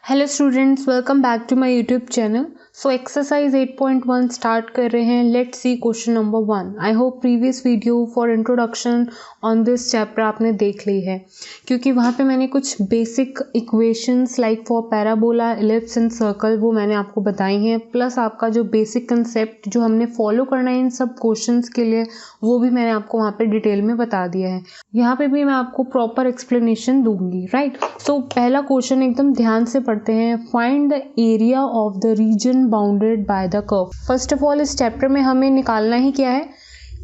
Hello students, welcome back to my YouTube channel. So exercise 8.1 start कर रहे हैं। Let's see question number 1। I hope previous video for introduction on this chapter आपने देख ली है, क्योंकि वहाँ पे मैंने कुछ basic equations like for parabola, ellipse and circle वो मैंने आपको बताई हैं। प्लस आपका जो बेसिक कंसेप्ट जो हमने फॉलो करना है इन सब क्वेश्चंस के लिए वो भी मैंने आपको वहाँ पे डिटेल में बता दिया है। यहाँ पे भी मैं आपको प्रॉपर एक्सप्लेनेशन दूंगी, राइट। सो पहला क्वेश्चन एकदम ध्यान से पढ़ते हैं। Find the area of the reason bounded by the curve. First of all इस चैप्टर में हमें निकालना ही क्या है,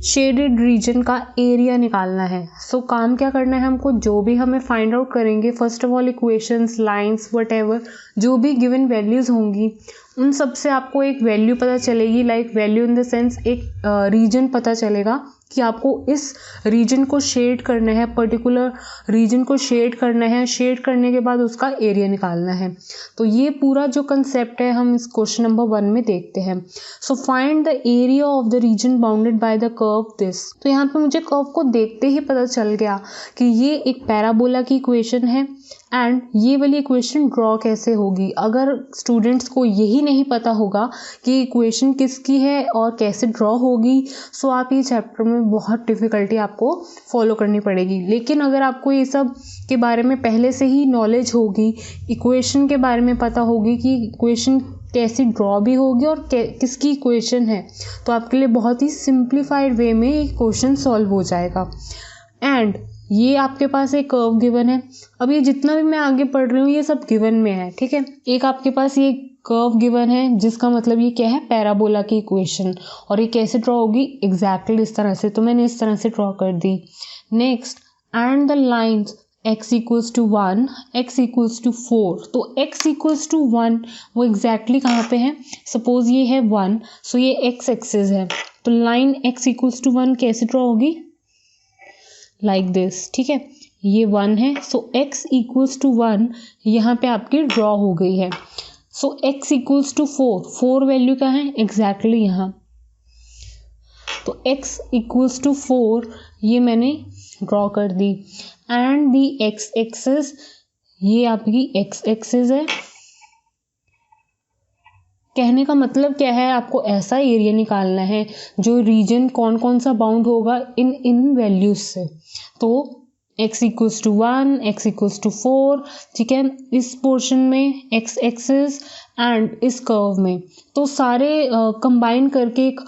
शेडेड रीजन का एरिया निकालना है। सो काम क्या करना है हमको, जो भी हमें फाइंड आउट करेंगे, first of all equations, lines, whatever जो भी गिवन वैल्यूज होंगी उन सब से आपको एक वैल्यू पता चलेगी। Like value in the sense एक रीजन पता चलेगा कि आपको इस रीजन को शेड करना है, पर्टिकुलर रीजन को शेड करना है। शेड करने के बाद उसका एरिया निकालना है। तो ये पूरा जो कंसेप्ट है हम इस क्वेश्चन नंबर 1 में देखते हैं। So find the area of the reason bounded by the curve this. तो यहाँ पे मुझे कर्व को देखते ही पता चल गया कि ये एक पैराबोला की इक्वेशन है एंड ये वाली इक्वेशन ड्रॉ कैसे होगी। अगर स्टूडेंट्स को यही नहीं पता होगा कि इक्वेशन किसकी है और कैसे ड्रॉ होगी, सो आप ये चैप्टर में बहुत डिफ़िकल्टी आपको फॉलो करनी पड़ेगी। लेकिन अगर आपको ये सब के बारे में पहले से ही नॉलेज होगी, इक्वेशन के बारे में पता होगी कि इक्वेशन कैसी ड्रॉ भी होगी और किसकी इक्वेशन है, तो आपके लिए बहुत ही सिंप्लीफाइड वे में ये क्वेश्चन सॉल्व हो जाएगा। एंड ये आपके पास एक कर्व गिवन है। अब ये जितना भी मैं आगे पढ़ रही हूँ ये सब गिवन में है, ठीक है। एक आपके पास ये कर्व गिवन है जिसका मतलब ये क्या है, पैराबोला की इक्वेशन। और ये कैसे ड्रॉ होगी, एग्जैक्टली इस तरह से। तो मैंने इस तरह से ड्रॉ कर दी। Next, and the lines x equals to 1, x equals to 4। तो x इक्वल्स टू 1 वो एग्जैक्टली कहाँ पे है, सपोज ये है 1, सो ये x एक्सिस है। तो लाइन x इक्वल्स टू 1 कैसे ड्रॉ होगी, लाइक दिस, ठीक है। ये 1 है, सो x इक्वल्स टू 1 यहाँ पे आपकी ड्रॉ हो गई है। सो x इक्वल्स टू 4 वैल्यू क्या है, एग्जैक्टली यहाँ। तो x इक्वल्स टू 4 ये मैंने ड्रॉ कर दी। एंड दी x एक्सिस, ये आपकी x एक्सिस है। कहने का मतलब क्या है, आपको ऐसा एरिया निकालना है जो रीजन कौन कौन सा बाउंड होगा इन वैल्यूज से। तो x equals to 1, x equals to 4, ठीक है। इस पोर्शन में x एक्सिस एंड इस कर्व में, तो सारे कंबाइन करके एक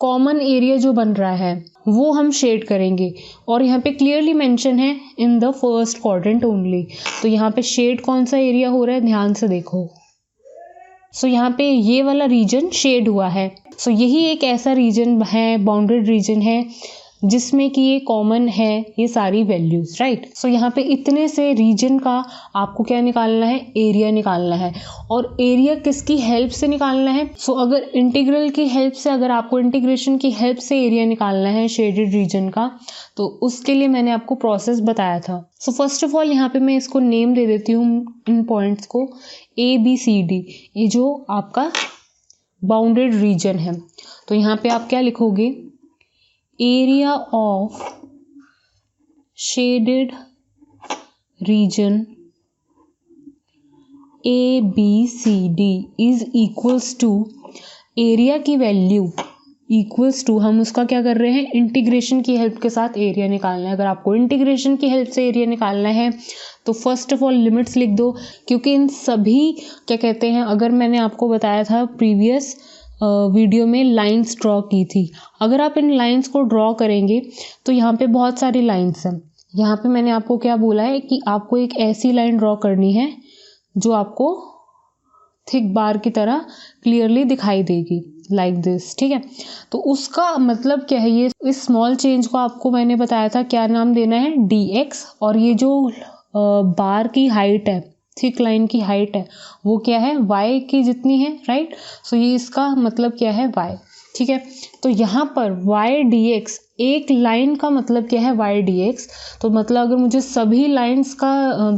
कॉमन एरिया जो बन रहा है वो हम शेड करेंगे। और यहाँ पे क्लियरली मेंशन है in the first quadrant only. तो यहाँ पे शेड कौन सा एरिया हो रहा है, ध्यान से देखो। सो यहाँ पे ये वाला रीजन शेड हुआ है। सो यही एक ऐसा रीजन है, बाउंडेड रीजन है जिसमें कि ये कॉमन है ये सारी वैल्यूज, राइट। सो यहाँ पे इतने से रीजन का आपको क्या निकालना है, एरिया निकालना है। और एरिया किसकी हेल्प से निकालना है, सो अगर इंटीग्रल की हेल्प से, अगर आपको इंटीग्रेशन की हेल्प से एरिया निकालना है शेडेड रीजन का, तो उसके लिए मैंने आपको प्रोसेस बताया था। सो फर्स्ट ऑफ ऑल यहाँ पे मैं इसको नेम दे देती हूँ इन पॉइंट्स को, ABCD। ये जो आपका बाउंडेड रीजन है, तो यहाँ पे आप क्या लिखोगे, area of shaded region ABCD is equals to, area की वैल्यू इक्वल्स टू, हम उसका क्या कर रहे हैं, इंटीग्रेशन की हेल्प के साथ एरिया निकालना है। अगर आपको इंटीग्रेशन की हेल्प से एरिया निकालना है तो फर्स्ट ऑफ ऑल लिमिट्स लिख दो, क्योंकि इन सभी क्या कहते हैं, अगर मैंने आपको बताया था प्रीवियस वीडियो में लाइंस ड्रॉ की थी। अगर आप इन लाइंस को ड्रॉ करेंगे तो यहाँ पे बहुत सारी लाइंस हैं। यहाँ पे मैंने आपको क्या बोला है कि आपको एक ऐसी लाइन ड्रॉ करनी है जो आपको थिक बार की तरह क्लियरली दिखाई देगी, लाइक दिस, ठीक है। तो उसका मतलब क्या है, ये इस स्मॉल चेंज को आपको मैंने बताया था क्या नाम देना है, dx। और ये जो बार की हाइट है, थिक लाइन की हाइट है, वो क्या है, y की जितनी है, राइट। सो ये इसका मतलब क्या है, y, ठीक है। तो यहाँ पर y dx, एक लाइन का मतलब क्या है, y dx। तो मतलब अगर मुझे सभी लाइंस का,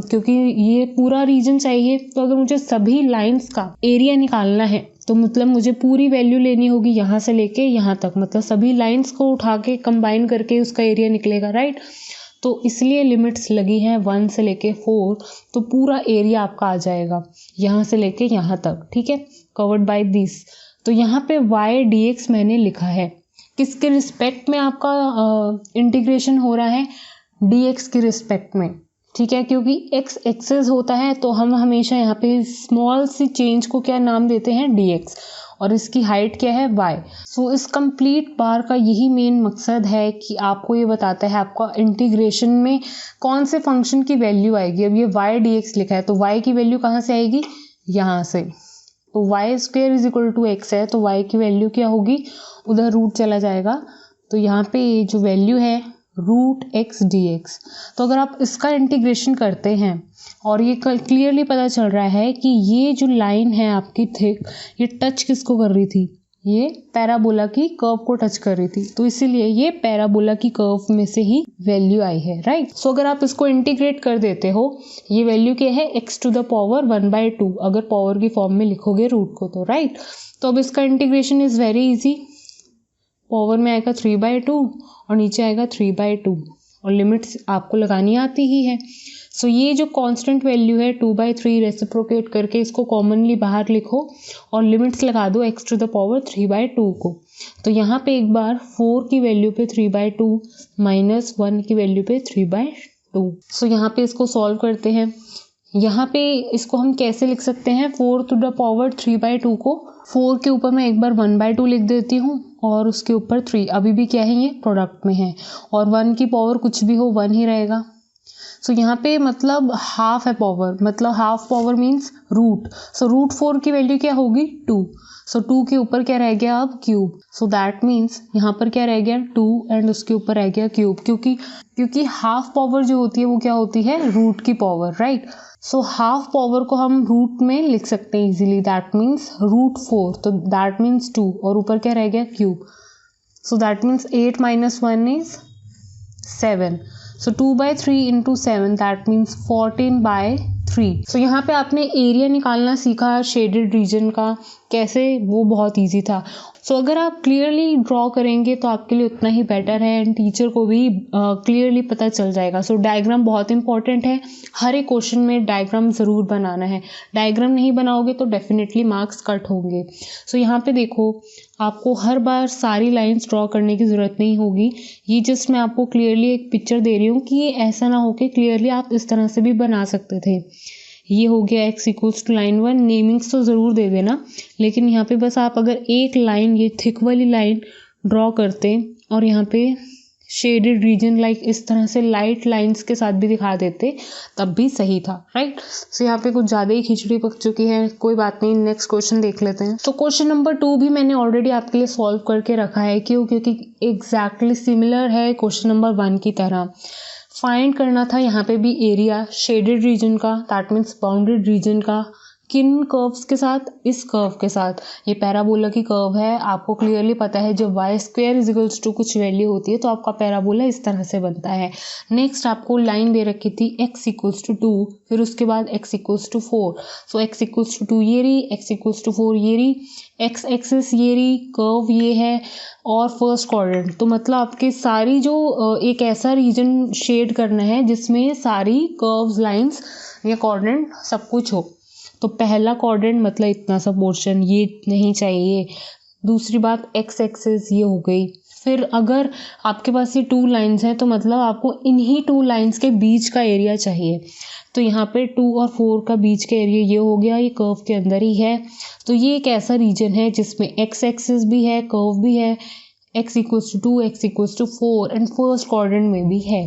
क्योंकि ये पूरा रीजन चाहिए, तो अगर मुझे सभी लाइंस का एरिया निकालना है तो मतलब मुझे पूरी वैल्यू लेनी होगी यहाँ से लेके यहाँ तक, मतलब सभी लाइंस को उठा के कंबाइन करके उसका एरिया निकलेगा, राइट। तो इसलिए लिमिट्स लगी हैं 1 से लेके 4, तो पूरा एरिया आपका आ जाएगा यहाँ से लेके यहाँ तक, ठीक है, कवर्ड बाय दिस। तो यहाँ पे y dx मैंने लिखा है, किसके रिस्पेक्ट में आपका इंटीग्रेशन हो रहा है, dx के रिस्पेक्ट में, ठीक है, क्योंकि x एक्सेस होता है तो हम हमेशा यहाँ पे स्मॉल सी चेंज को क्या नाम देते हैं, dx, और इसकी हाइट क्या है, y। सो इस कंप्लीट बार का यही मेन मकसद है कि आपको ये बताता है आपका इंटीग्रेशन में कौन से फंक्शन की वैल्यू आएगी। अब ये y dx लिखा है तो y की वैल्यू कहाँ से आएगी, यहाँ से, तो y square is equal to x है तो y की वैल्यू क्या होगी, उधर रूट चला जाएगा, तो यहाँ पे ये जो वैल्यू है रूट x dx। तो अगर आप इसका इंटीग्रेशन करते हैं और ये क्लियरली पता चल रहा है कि ये जो लाइन है आपकी थिक, ये टच किसको कर रही थी, ये पैराबोला की कर्व को टच कर रही थी, तो इसीलिए ये पैराबोला की कर्व में से ही वैल्यू आई है, राइट। सो अगर आप इसको इंटीग्रेट कर देते हो, ये वैल्यू क्या है, x टू द पावर 1/2, अगर पावर की फॉर्म में लिखोगे रूट को तो, राइट। तो अब इसका integration is very easy, power में आएगा 3/2 और नीचे आएगा 3/2 और लिमिट्स आपको लगानी आती ही है। सो ये जो कांस्टेंट वैल्यू है 2/3 रेसिप्रोकेट करके इसको कॉमनली बाहर लिखो और लिमिट्स लगा दो x टू द पावर 3/2 को। तो यहाँ पे एक बार 4 की वैल्यू पे 3/2 माइनस 1 की वैल्यू पे 3/2। सो यहाँ पे इसको सॉल्व करते हैं। यहाँ पे इसको हम कैसे लिख सकते हैं, 4 टू द पावर 3/2 को 4 के ऊपर मैं एक बार 1/2 लिख देती हूँ और उसके ऊपर 3, अभी भी क्या है, ये प्रोडक्ट में है और 1 की पावर कुछ भी हो 1 ही रहेगा। सो यहाँ पे मतलब हाफ है पावर, मतलब half power means root. So root 4 की वैल्यू क्या होगी, 2। सो 2 के ऊपर क्या रह गया अब, क्यूब। सो दैट मीन्स यहाँ पर क्या रह गया, 2 एंड उसके ऊपर रह गया क्यूब, क्योंकि हाफ पावर जो होती है वो क्या होती है, रूट की power, right. So half power को हम रूट में लिख सकते हैं इजीली, दैट मीन्स रूट 4, तो दैट मीन्स 2 और ऊपर क्या रह गया, cube. So that means 8 - 1 is 7। So 2/3 into 7 that means 14/3। सो यहाँ पे आपने एरिया निकालना सीखा शेडेड रीजन का, कैसे, वो बहुत इजी था। सो अगर आप क्लियरली ड्रॉ करेंगे तो आपके लिए उतना ही बेटर है एंड टीचर को भी क्लियरली पता चल जाएगा। सो डायग्राम बहुत इंपॉर्टेंट है, हर एक क्वेश्चन में डायग्राम ज़रूर बनाना है, डायग्राम नहीं बनाओगे तो डेफिनेटली मार्क्स कट होंगे। सो यहाँ पे देखो, आपको हर बार सारी लाइंस ड्रॉ करने की ज़रूरत नहीं होगी, ये जस्ट मैं आपको क्लियरली एक पिक्चर दे रही हूँ कि ये ऐसा ना हो कि क्लियरली आप इस तरह से भी बना सकते थे। ये हो गया x equals to line 1, namings तो ज़रूर दे देना, लेकिन यहाँ पे बस आप अगर एक लाइन, ये थिक वाली लाइन ड्रॉ करते और यहाँ पे शेडेड रीजन लाइक इस तरह से लाइट लाइंस के साथ भी दिखा देते तब भी सही था, राइट। सो यहाँ पे कुछ ज़्यादा ही खिचड़ी पक चुकी है, कोई बात नहीं, नेक्स्ट क्वेश्चन देख लेते हैं। तो क्वेश्चन नंबर 2 भी मैंने ऑलरेडी आपके लिए सॉल्व करके रखा है, क्योंकि एग्जैक्टली सिमिलर है क्वेश्चन नंबर 1 की तरह। फाइंड करना था यहाँ पे भी एरिया शेडेड रीजन का, दैट मीन्स बाउंडेड रीजन का, किन कर्व्स के साथ, इस कर्व के साथ। ये पैराबोला की कर्व है, आपको क्लियरली पता है जब y square is equals to कुछ वैल्यू होती है तो आपका पैराबोला इस तरह से बनता है। नेक्स्ट आपको लाइन दे रखी थी x इक्वल्स टू 2, फिर उसके बाद x equals to 4। So x equals to 2 ये रही, x इक्वल्स टू 4 ये रही, x एक्सिस ये रही, कर्व ये है और फर्स्ट क्वाड्रेंट। तो मतलब आपके सारी जो एक ऐसा रीजन शेड करना है जिसमें सारी कर्व्स, लाइंस या क्वाड्रेंट सब कुछ हो। तो पहला क्वाड्रेंट मतलब इतना सा पोर्शन, ये नहीं चाहिए। दूसरी बात x एक्सिस ये हो गई। फिर अगर आपके पास ये 2 लाइंस हैं तो मतलब आपको इन्हीं 2 लाइंस के बीच का एरिया चाहिए। तो यहाँ पे 2 और 4 का बीच का एरिया ये हो गया, ये कर्व के अंदर ही है। तो ये एक ऐसा रीजन है जिसमें x एक्सिस भी है, कर्व भी है, x equals to 2, x equals to 4 and first quadrant में भी है।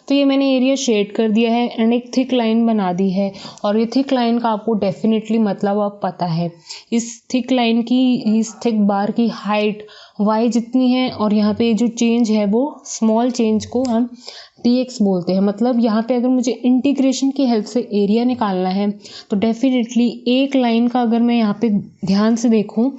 तो ये मैंने एरिया शेड कर दिया है एंड एक थिक लाइन बना दी है, और ये थिक लाइन का आपको डेफिनेटली मतलब अब पता है। इस थिक लाइन की, इस थिक बार की हाइट y जितनी है और यहाँ पे जो चेंज है वो स्मॉल चेंज को हम dx बोलते हैं। मतलब यहाँ पे अगर मुझे इंटीग्रेशन की हेल्प से एरिया निकालना है तो डेफिनेटली एक लाइन का अगर मैं यहाँ पे ध्यान से देखूँ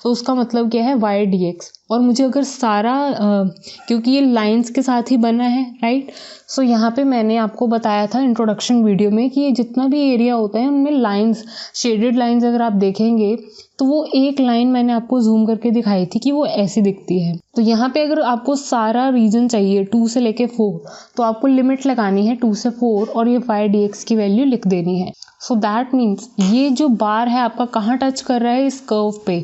तो उसका मतलब क्या है y dx। और मुझे अगर सारा क्योंकि ये लाइंस के साथ ही बना है, राइट। सो यहाँ पे मैंने आपको बताया था इंट्रोडक्शन वीडियो में कि ये जितना भी एरिया होता है उनमें लाइंस, शेडेड लाइंस अगर आप देखेंगे तो वो एक लाइन मैंने आपको जूम करके दिखाई थी कि वो ऐसी दिखती है। तो यहाँ पे अगर आपको सारा रीजन चाहिए 2 से लेके 4, तो आपको लिमिट लगानी है 2 से 4 और ये y dx की वैल्यू लिख देनी है। सो दैट मीन्स ये जो बार है आपका कहाँ टच कर रहा है, इस कर्व पे,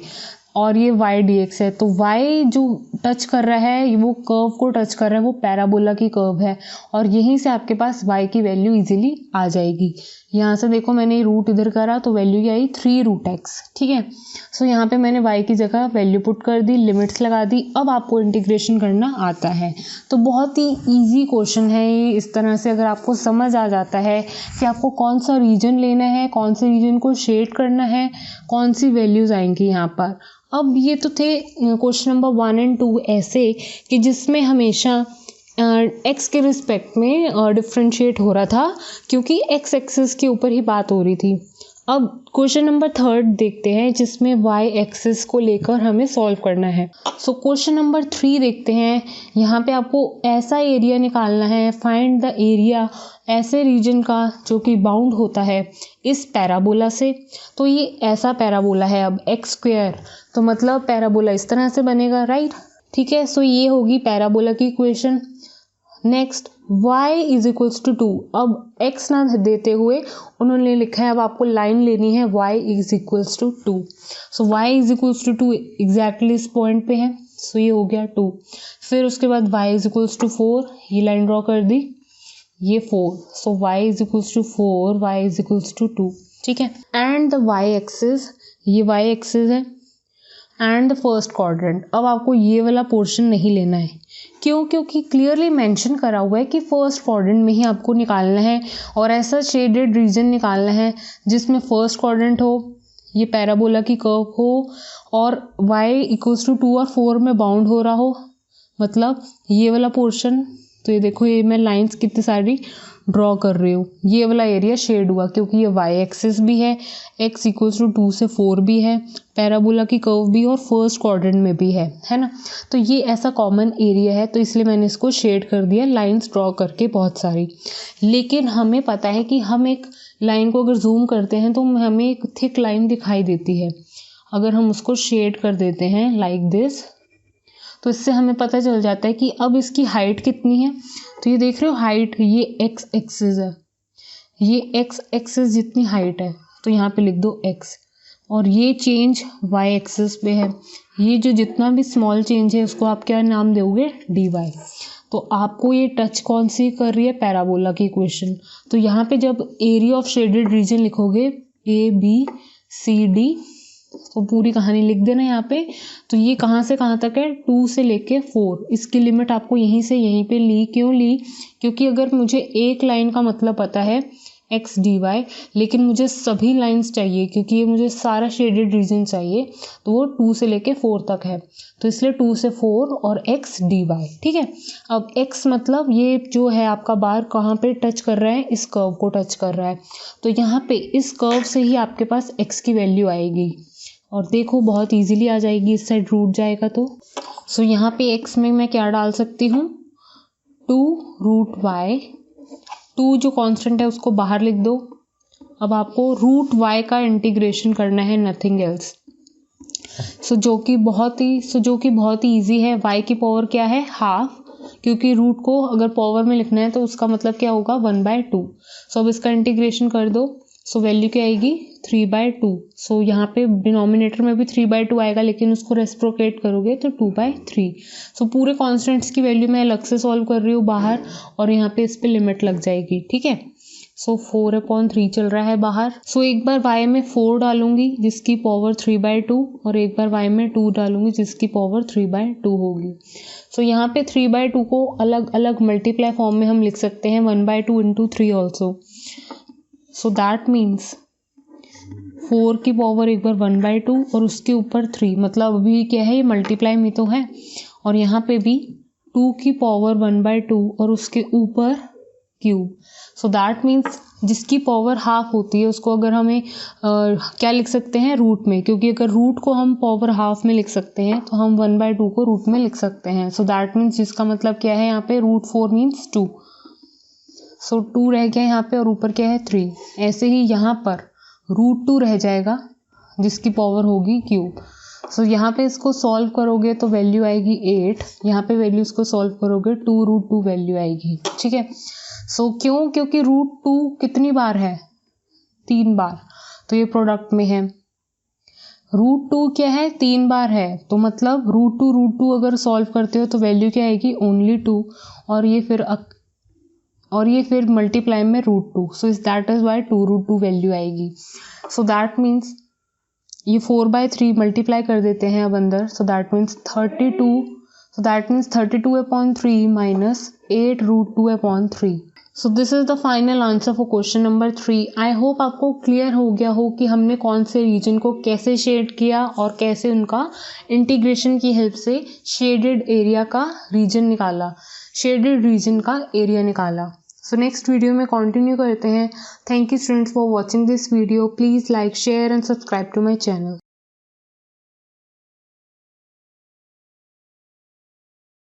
और ये y dx है। तो y जो टच कर रहा है, वो कर्व को टच कर रहा है, वो पैराबोला की कर्व है, और यहीं से आपके पास y की वैल्यू इजीली आ जाएगी। यहाँ से देखो मैंने रूट इधर करा तो वैल्यू क्या आई, 3√x, ठीक है। सो यहाँ पे मैंने y की जगह वैल्यू पुट कर दी, लिमिट्स लगा दी। अब आपको इंटीग्रेशन करना आता है। तो बहुत ही ईजी क्वेश्चन है ये। इस तरह से अगर आपको समझ आ जाता है कि आपको कौन सा रीजन लेना है, कौन से रीजन को शेड करना है, कौन सी वैल्यूज आएंगी यहाँ पर। अब ये तो थे क्वेश्चन नंबर 1 और 2 ऐसे कि जिसमें हमेशा एक्स के रिस्पेक्ट में डिफ्रेंशिएट हो रहा था, क्योंकि एक्स एक्सिस के ऊपर ही बात हो रही थी। अब क्वेश्चन नंबर 3 देखते हैं जिसमें वाई एक्सिस को लेकर हमें सॉल्व करना है। सो क्वेश्चन नंबर 3 देखते हैं। यहाँ पे आपको ऐसा एरिया निकालना है, फाइंड द एरिया ऐसे रीजन का जो कि बाउंड होता है इस पैराबोला से। तो ये ऐसा पैराबोला है, अब x², तो मतलब पैराबोला इस तरह से बनेगा, राइट, ठीक है। सो ये होगी पैराबोला की इक्वेशन। Next y = 2। अब x ना देते हुए उन्होंने लिखा है, अब आपको लाइन लेनी है y = 2। सो y = 2 एग्जैक्टली इस पॉइंट पे है। सो ये हो गया 2। फिर उसके बाद y = 4, ये लाइन ड्रॉ कर दी, ये 4। सो y = 4, y = 2, ठीक है। एंड द y एक्सिस, ये y एक्सिस है, एंड द फर्स्ट क्वाड्रेंट। अब आपको ये वाला पोर्शन नहीं लेना है, क्यों? क्योंकि क्लियरली मेंशन करा हुआ है कि फर्स्ट क्वाड्रेंट में ही आपको निकालना है, और ऐसा शेडेड रीजन निकालना है जिसमें फर्स्ट क्वाड्रेंट हो, ये पैराबोला की कर्व हो, और y = 2 और 4 में बाउंड हो रहा हो, मतलब ये वाला पोर्शन। तो ये देखो, ये मैं लाइंस कितनी सारी ड्रॉ कर रही हूँ। ये वाला एरिया शेड हुआ क्योंकि ये y एक्सिस भी है, x = 2 से 4 भी है, पैराबोला की कर्व भी और फर्स्ट क्वाड्रेंट में भी है ना। तो ये ऐसा कॉमन एरिया है, तो इसलिए मैंने इसको शेड कर दिया लाइंस ड्रॉ करके बहुत सारी। लेकिन हमें पता है कि हम एक लाइन को अगर जूम करते हैं तो हमें एक थिक लाइन दिखाई देती है। अगर हम उसको शेड कर देते हैं लाइक दिस, तो इससे हमें पता चल जाता है कि अब इसकी हाइट कितनी है। तो ये देख रहे हो हाइट, ये x एक्सिस है, ये x एक्सिस जितनी हाइट है, तो यहाँ पे लिख दो x, और ये चेंज y एक्सिस पे है। ये जो जितना भी स्मॉल चेंज है उसको आप क्या नाम दोगे, dy। तो आपको ये टच कौन सी कर रही है, पैराबोला की इक्वेशन। तो यहाँ पे जब एरिया ऑफ शेडेड रीजन लिखोगे ABCD, तो पूरी कहानी लिख देना यहाँ पे। तो ये कहाँ से कहाँ तक है, 2 से लेके 4। इसकी लिमिट आपको यहीं से यहीं पे ली। क्यों ली? क्योंकि अगर मुझे एक लाइन का मतलब पता है x dy, लेकिन मुझे सभी लाइंस चाहिए क्योंकि ये मुझे सारा शेडेड रीजन चाहिए, तो वो 2 से लेके 4 तक है, तो इसलिए 2 से 4 और x dy, ठीक है। अब x मतलब ये जो है आपका बार कहाँ पे टच कर रहा है, इस कर्व को टच कर रहा है, तो यहाँ पे इस कर्व से ही आपके पास x की वैल्यू आएगी, और देखो बहुत इजीली आ जाएगी, इस साइड रूट जाएगा तो। सो यहाँ पे x में मैं क्या डाल सकती हूँ, 2√y, 2 जो कांस्टेंट है उसको बाहर लिख दो। अब आपको √y का इंटीग्रेशन करना है, नथिंग एल्स। सो जो कि बहुत ही ईजी है। y की पावर क्या है, हाफ, क्योंकि रूट को अगर पावर में लिखना है तो उसका मतलब क्या होगा, 1/2। सो अब इसका इंटीग्रेशन कर दो। सो वैल्यू क्या आएगी, 3/2। सो यहाँ पे डिनोमिनेटर में भी 3/2 आएगा, लेकिन उसको रेस्प्रोकेट करोगे तो 2/3। सो पूरे कॉन्स्टेंट्स की वैल्यू मैं अलग से सॉल्व कर रही हूँ बाहर, और यहाँ पे इस पे लिमिट लग जाएगी, ठीक है। सो 4/3 चल रहा है बाहर। सो एक बार y में 4 डालूंगी जिसकी पावर 3/2, और एक बार y में 2 डालूंगी जिसकी पावर 3/2 होगी। सो यहाँ पे 3/2 को अलग अलग मल्टीप्लाई फॉर्म में हम लिख सकते हैं, 1/2 × 3 ऑल्सो। सो दैट मीन्स 4 की पावर एक बार 1/2 और उसके ऊपर 3, मतलब अभी क्या है, ये मल्टीप्लाई में तो है, और यहाँ पे भी 2 की पावर 1/2 और उसके ऊपर क्यूब। सो दैट मीन्स जिसकी पावर हाफ होती है उसको अगर हमें क्या लिख सकते हैं, रूट में, क्योंकि अगर रूट को हम पावर हाफ में लिख सकते हैं तो हम 1/2 को रूट में लिख सकते हैं। सो दैट मीन्स जिसका मतलब क्या है यहाँ पे, रूट 4 मीन्स 2। सो 2 रह गया यहाँ पे और ऊपर क्या है 3। ऐसे ही यहाँ पर रूट 2 रह जाएगा जिसकी पावर होगी क्यूब। सो यहाँ पे इसको सॉल्व करोगे तो वैल्यू आएगी 8। यहाँ पे वैल्यू इसको सॉल्व करोगे 2√2 वैल्यू आएगी। ठीक है। सो क्यों, क्योंकि √2 कितनी बार है, 3 बार, तो ये प्रोडक्ट में है। √2 क्या है, 3 बार है, तो मतलब √2 अगर सॉल्व करते हो तो वैल्यू क्या आएगी, ओनली 2। और ये फिर मल्टीप्लाई में √2। So that is y 2√2 value आएगी। सो दैट मीन्स ये 4/3 मल्टीप्लाई कर देते हैं अब अंदर। So that means 32। So that means 32/3 minus 8√2/3। So this is the final answer for question number 3। I hope आपको क्लियर हो गया हो कि हमने कौन से रीजन को कैसे शेड किया और कैसे उनका इंटीग्रेशन की हेल्प से शेडेड एरिया का रीजन निकाला, शेडेड रीजन का एरिया निकाला। सो नेक्स्ट वीडियो में कंटिन्यू करते हैं। Thank you students for watching this video. Please like, share and subscribe to my channel.